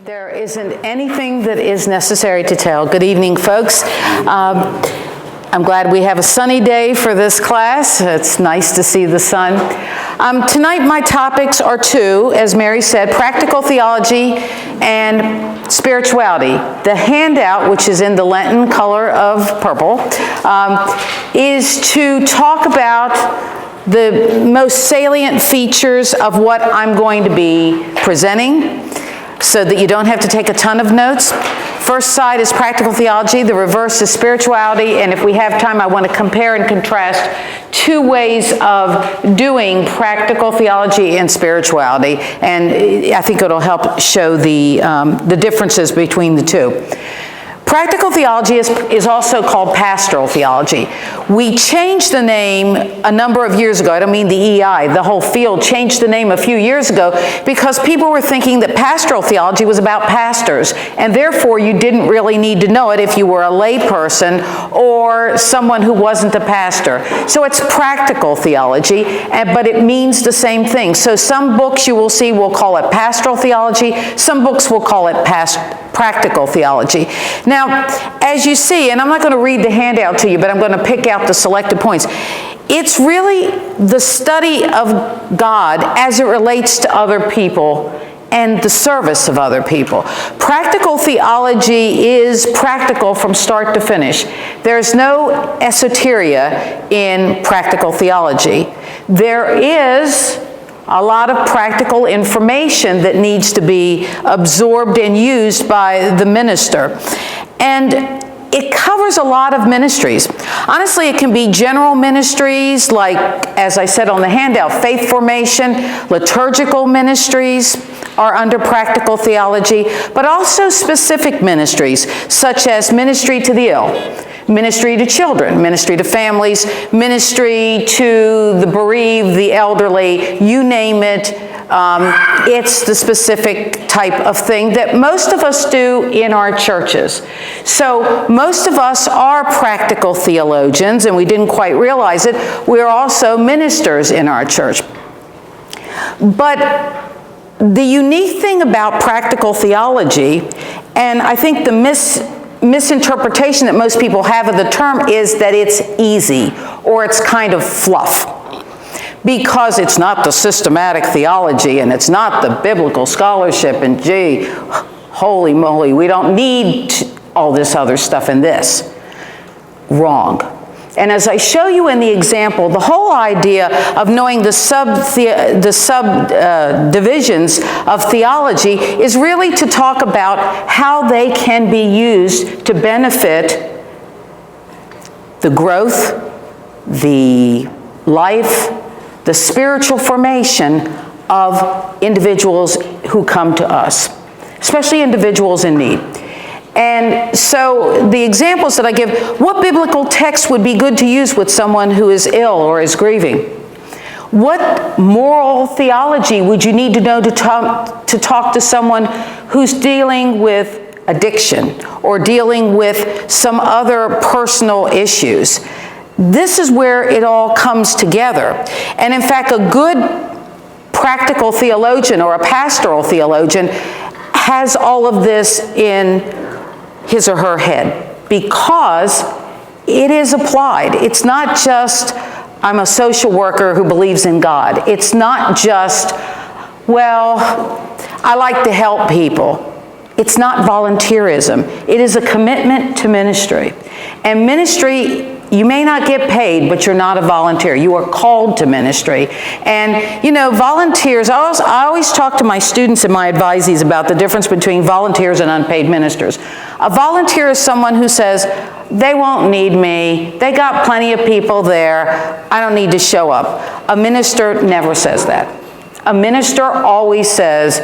There isn't anything that is necessary to tell. Good evening, folks. I'm glad we have a sunny day for this class. It's nice to see the sun. Tonight my topics are two, as Mary said, practical theology and spirituality. The handout, which is in the Lenten color of purple, is to talk about the most salient features of what I'm going to be presenting, so that you don't have to take a ton of notes. First side is practical theology, the reverse is spirituality, and if we have time, I want to compare and contrast two ways of doing practical theology and spirituality, and I think it'll help show the differences between the two. Practical theology is also called pastoral theology. We changed the name a number of years ago. I don't mean the EI, the whole field changed the name a few years ago because people were thinking that pastoral theology was about pastors, and therefore you didn't really need to know it if you were a lay person or someone who wasn't a pastor. So it's practical theology, but it means the same thing. So some books you will see will call it pastoral theology, some books will call it practical theology. Now, as you see, and I'm not going to read the handout to you, but I'm going to pick out the selected points. It's really the study of God as it relates to other people and the service of other people. Practical theology is practical from start to finish. There's no esoteria in practical theology. There is a lot of practical information that needs to be absorbed and used by the minister. And it covers a lot of ministries. Honestly, it can be general ministries like, as I said on the handout, faith formation, liturgical ministries are under practical theology, but also specific ministries, such as ministry to the ill, ministry to children, ministry to families, ministry to the bereaved, the elderly, you name it. It's the specific type of thing that most of us do in our churches. So most of us are practical theologians, and we didn't quite realize it. We're also ministers in our church. But the unique thing about practical theology, and I think the misinterpretation that most people have of the term, is that it's easy or it's kind of fluff, because it's not the systematic theology and it's not the biblical scholarship, and gee, holy moly, we don't need all this other stuff in this. Wrong. And as I show you in the example, the whole idea of knowing the subdivisions of theology is really to talk about how they can be used to benefit the growth, the life, the spiritual formation of individuals who come to us, especially individuals in need. And so the examples that I give, what biblical text would be good to use with someone who is ill or is grieving? What moral theology would you need to know to talk to someone who's dealing with addiction or dealing with some other personal issues? This is where it all comes together. And in fact, a good practical theologian or a pastoral theologian has all of this in his or her head, because it is applied. It's not just, I'm a social worker who believes in God. It's not just, well, I like to help people. It's not volunteerism. It is a commitment to ministry. And ministry, you may not get paid, but you're not a volunteer. You are called to ministry. And, you know, volunteers, I always talk to my students and my advisees about the difference between volunteers and unpaid ministers. A volunteer is someone who says, they won't need me, they got plenty of people there, I don't need to show up. A minister never says that. A minister always says,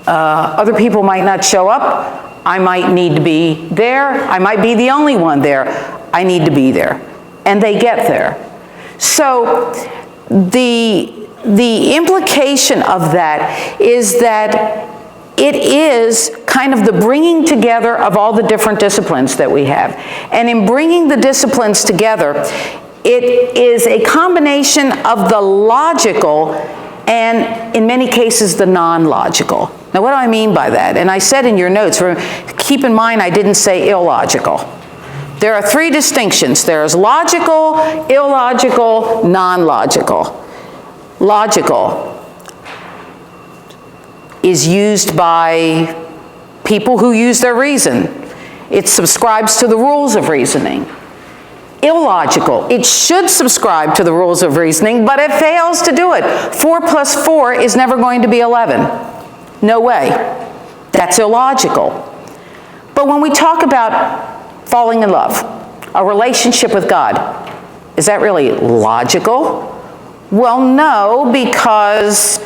other people might not show up, I might need to be there, I might be the only one there, I need to be there. And they get there. So the implication of that is that it is kind of the bringing together of all the different disciplines that we have. And in bringing the disciplines together, it is a combination of the logical and, in many cases, the non-logical. Now, what do I mean by that? And I said in your notes, keep in mind I didn't say illogical. There are three distinctions. There's logical, illogical, non-logical. Logical is used by people who use their reason. It subscribes to the rules of reasoning. Illogical, it should subscribe to the rules of reasoning, but it fails to do it. 4 plus 4 is never going to be 11. No way. That's illogical. But when we talk about falling in love, a relationship with God, is that really logical? Well, no, because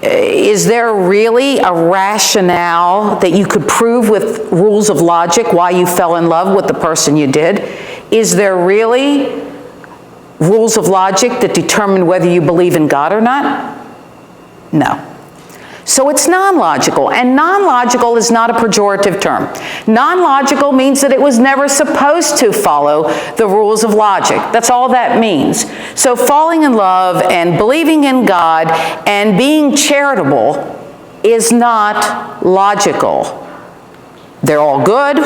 is there really a rationale that you could prove with rules of logic why you fell in love with the person you did? Is there really rules of logic that determine whether you believe in God or not? No. So it's non-logical, and non-logical is not a pejorative term. Non-logical means that it was never supposed to follow the rules of logic. That's all that means. So falling in love and believing in God and being charitable is not logical. They're all good,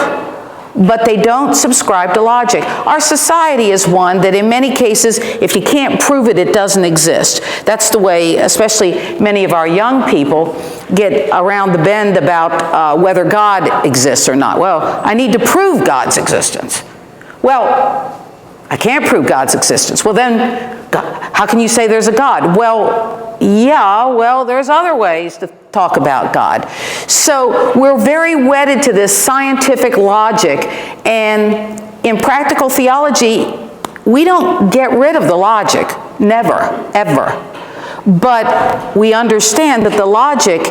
but they don't subscribe to logic. Our society is one that in many cases, if you can't prove it, it doesn't exist. That's the way, especially many of our young people get around the bend about whether God exists or not. Well, I need to prove God's existence. Well, I can't prove God's existence. Well then, how can you say there's a God? Well, yeah, well, there's other ways to talk about God. So we're very wedded to this scientific logic, and in practical theology, we don't get rid of the logic, never, ever. But we understand that the logic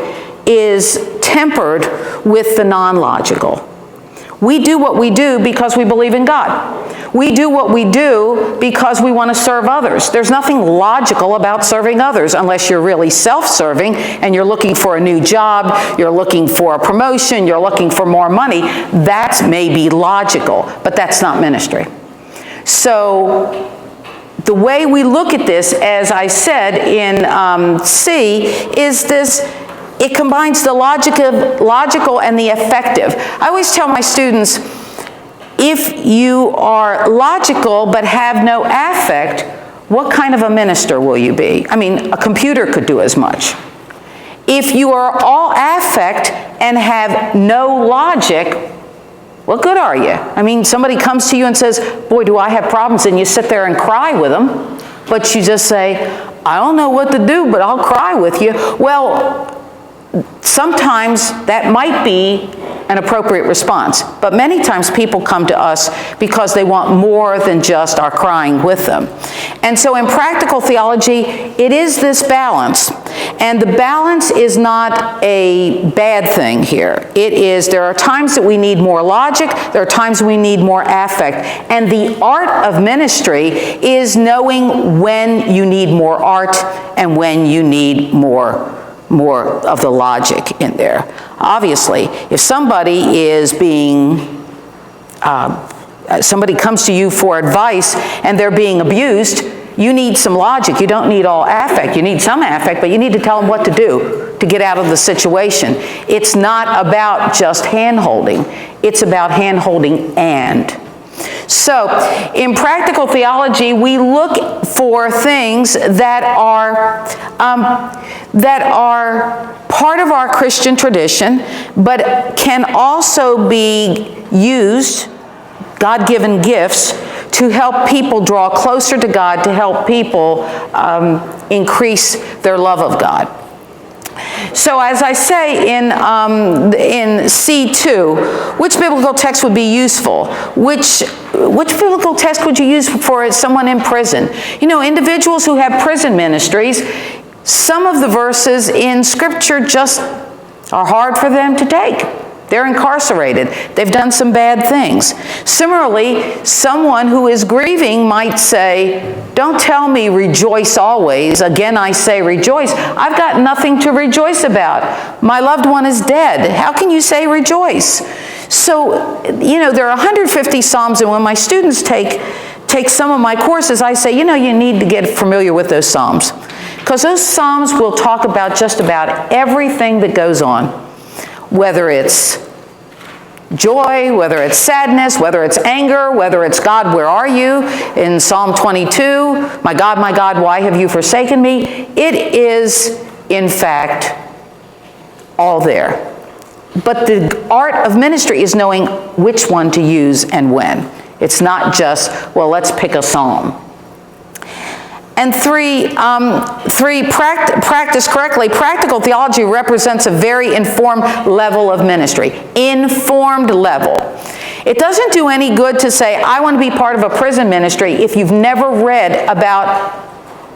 is tempered with the non-logical. We do what we do because we believe in God. We do what we do because we want to serve others. There's nothing logical about serving others unless you're really self-serving and you're looking for a new job, you're looking for a promotion, you're looking for more money. That may be logical, but that's not ministry. So the way we look at this, as I said in C, is this: it combines the logical and the affective. I always tell my students, if you are logical but have no affect, what kind of a minister will you be? I mean, a computer could do as much. If you are all affect and have no logic, what good are you? I mean, somebody comes to you and says, boy, do I have problems, and you sit there and cry with them, but you just say, I don't know what to do, but I'll cry with you. Well, sometimes that might be an appropriate response, but many times people come to us because they want more than just our crying with them. And so in practical theology, it is this balance, and the balance is not a bad thing here. It is, there are times that we need more logic, there are times we need more affect, and the art of ministry is knowing when you need more art and when you need more of the logic in there. Obviously, if somebody is being, somebody comes to you for advice and they're being abused, you need some logic. You don't need all affect. You need some affect, but you need to tell them what to do to get out of the situation. It's not about just hand-holding. It's about hand-holding and. So, in practical theology, we look for things that are part of our Christian tradition, but can also be used, God-given gifts, to help people draw closer to God, to help people increase their love of God. So as I say in C2, which biblical text would be useful? Which biblical text would you use for someone in prison? You know, individuals who have prison ministries, some of the verses in Scripture just are hard for them to take. They're incarcerated. They've done some bad things. Similarly, someone who is grieving might say, don't tell me rejoice always. Again, I say rejoice. I've got nothing to rejoice about. My loved one is dead. How can you say rejoice? So, you know, there are 150 Psalms, and when my students take some of my courses, I say, you know, you need to get familiar with those Psalms. because those Psalms will talk about just about everything that goes on, whether it's joy, whether it's sadness, whether it's anger, whether it's God, where are you? In Psalm 22, my God, why have you forsaken me? It is, in fact, all there. But the art of ministry is knowing which one to use and when. It's not just, well, let's pick a psalm. And three, practice correctly. Practical theology represents a very informed level of ministry. Informed level. It doesn't do any good to say, I want to be part of a prison ministry if you've never read about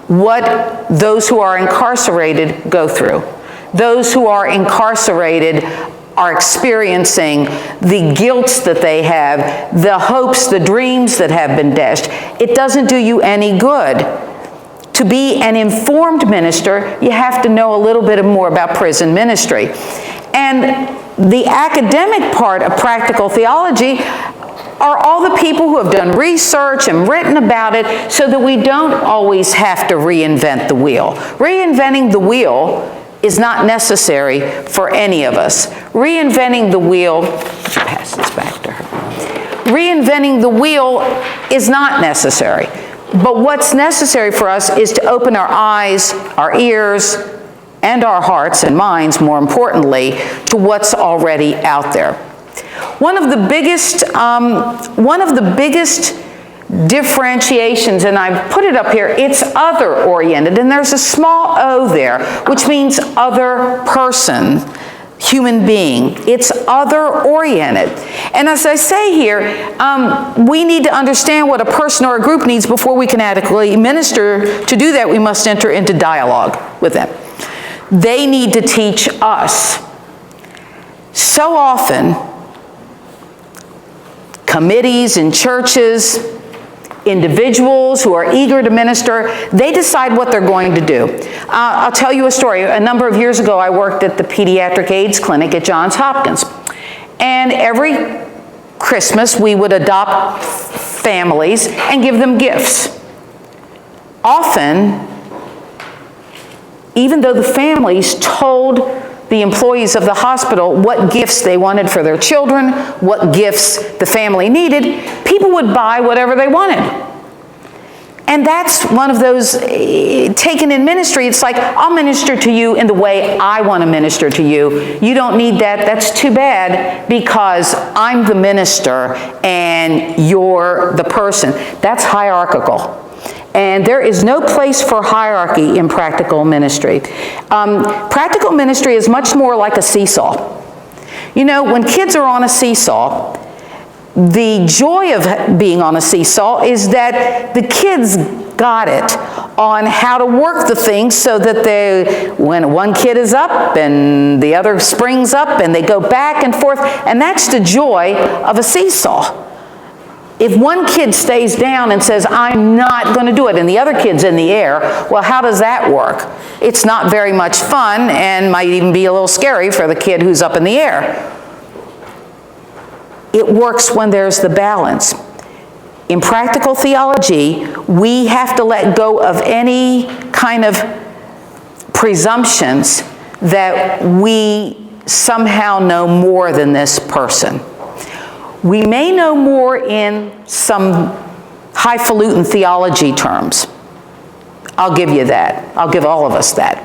what those who are incarcerated go through. Those who are incarcerated are experiencing the guilt that they have, the hopes, the dreams that have been dashed. It doesn't do you any good. To be an informed minister, you have to know a little bit more about prison ministry. And the academic part of practical theology are all the people who have done research and written about it so that we don't always have to reinvent the wheel. Reinventing the wheel is not necessary for any of us. Reinventing the wheel, pass this back to her. Reinventing the wheel is not necessary. But what's necessary for us is to open our eyes, our ears, and our hearts and minds, more importantly, to what's already out there. One of the biggest differentiations, and I've put it up here, it's other-oriented, and there's a small O there, which means other person, human being. It's other-oriented. And as I say here, we need to understand what a person or a group needs before we can adequately minister. To do that, we must enter into dialogue with them. They need to teach us. So often, committees in churches, individuals who are eager to minister, they decide what they're going to do. I'll tell you a story. A number of years ago, I worked at the Pediatric AIDS Clinic at Johns Hopkins. And every Christmas, we would adopt families and give them gifts. Often, even though the families told the employees of the hospital what gifts they wanted for their children, what gifts the family needed, people would buy whatever they wanted. And that's one of those, taken in ministry, it's like, I'll minister to you in the way I want to minister to you. You don't need that, that's too bad, because I'm the minister and you're the person. That's hierarchical. And there is no place for hierarchy in practical ministry. Practical ministry is much more like a seesaw. You know, when kids are on a seesaw, the joy of being on a seesaw is that the kids got it on how to work the things so that when one kid is up and the other springs up and they go back and forth, and that's the joy of a seesaw. If one kid stays down and says, I'm not going to do it, and the other kid's in the air, well, how does that work? It's not very much fun and might even be a little scary for the kid who's up in the air. It works when there's the balance. In practical theology, we have to let go of any kind of presumptions that we somehow know more than this person. We may know more in some highfalutin theology terms. I'll give you that. I'll give all of us that.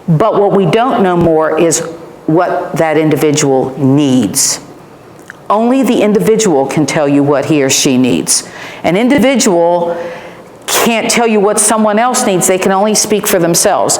But what we don't know more is what that individual needs. Only the individual can tell you what he or she needs. An individual can't tell you what someone else needs. They can only speak for themselves.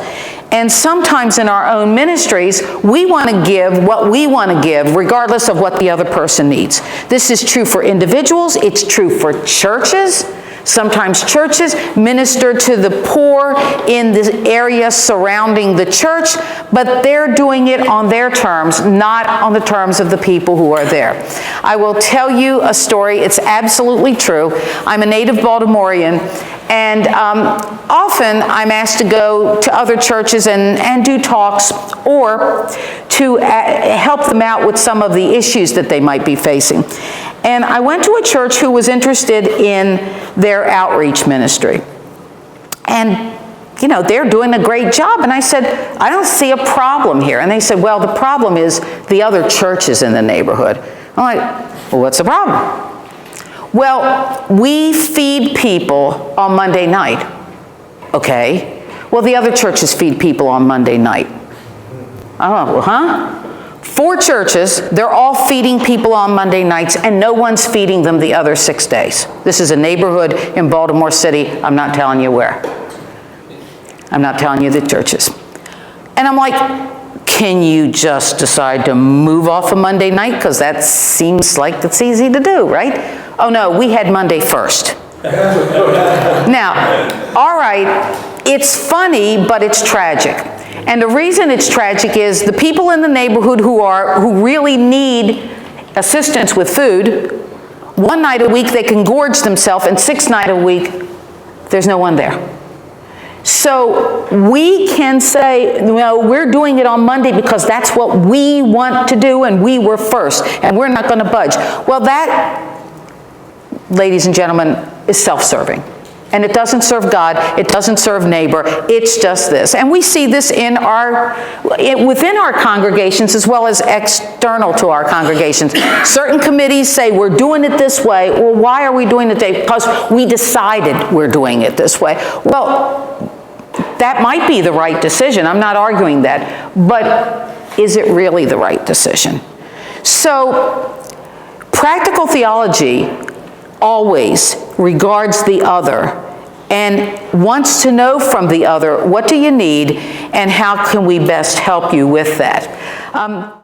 And sometimes in our own ministries, we want to give what we want to give, regardless of what the other person needs. This is true for individuals. It's true for churches. Sometimes churches minister to the poor in the area surrounding the church, but they're doing it on their terms, not on the terms of the people who are there. I will tell you a story. It's absolutely true. I'm a native Baltimorean, and often I'm asked to go to other churches and do talks or to help them out with some of the issues that they might be facing. And I went to a church who was interested in their outreach ministry. And you know, they're doing a great job. And I said, I don't see a problem here. And they said, well, the problem is the other churches in the neighborhood. I'm like, well, what's the problem? Well, we feed people on Monday night. Okay. Well, the other churches feed people on Monday night. Oh, well, huh? 4 churches, they're all feeding people on Monday nights, and no one's feeding them the other 6 days. This is a neighborhood in Baltimore City. I'm not telling you where. I'm not telling you the churches. And I'm like, can you just decide to move off a Monday night? Because that seems like it's easy to do, right? Oh no, we had Monday first. Now, all right, it's funny, but it's tragic. And the reason it's tragic is the people in the neighborhood who really need assistance with food, 1 night a week they can gorge themselves, and 6 nights a week there's no one there. So we can say, no, we're doing it on Monday because that's what we want to do, and we were first, and we're not going to budge. Well, that, ladies and gentlemen, is self-serving. And it doesn't serve God, it doesn't serve neighbor, it's just this. And we see this within our congregations as well as external to our congregations. Certain committees say we're doing it this way. Well, why are we doing it this way? Because we decided we're doing it this way. Well, that might be the right decision, I'm not arguing that, but is it really the right decision? So, practical theology always regards the other and wants to know from the other, what do you need and how can we best help you with that?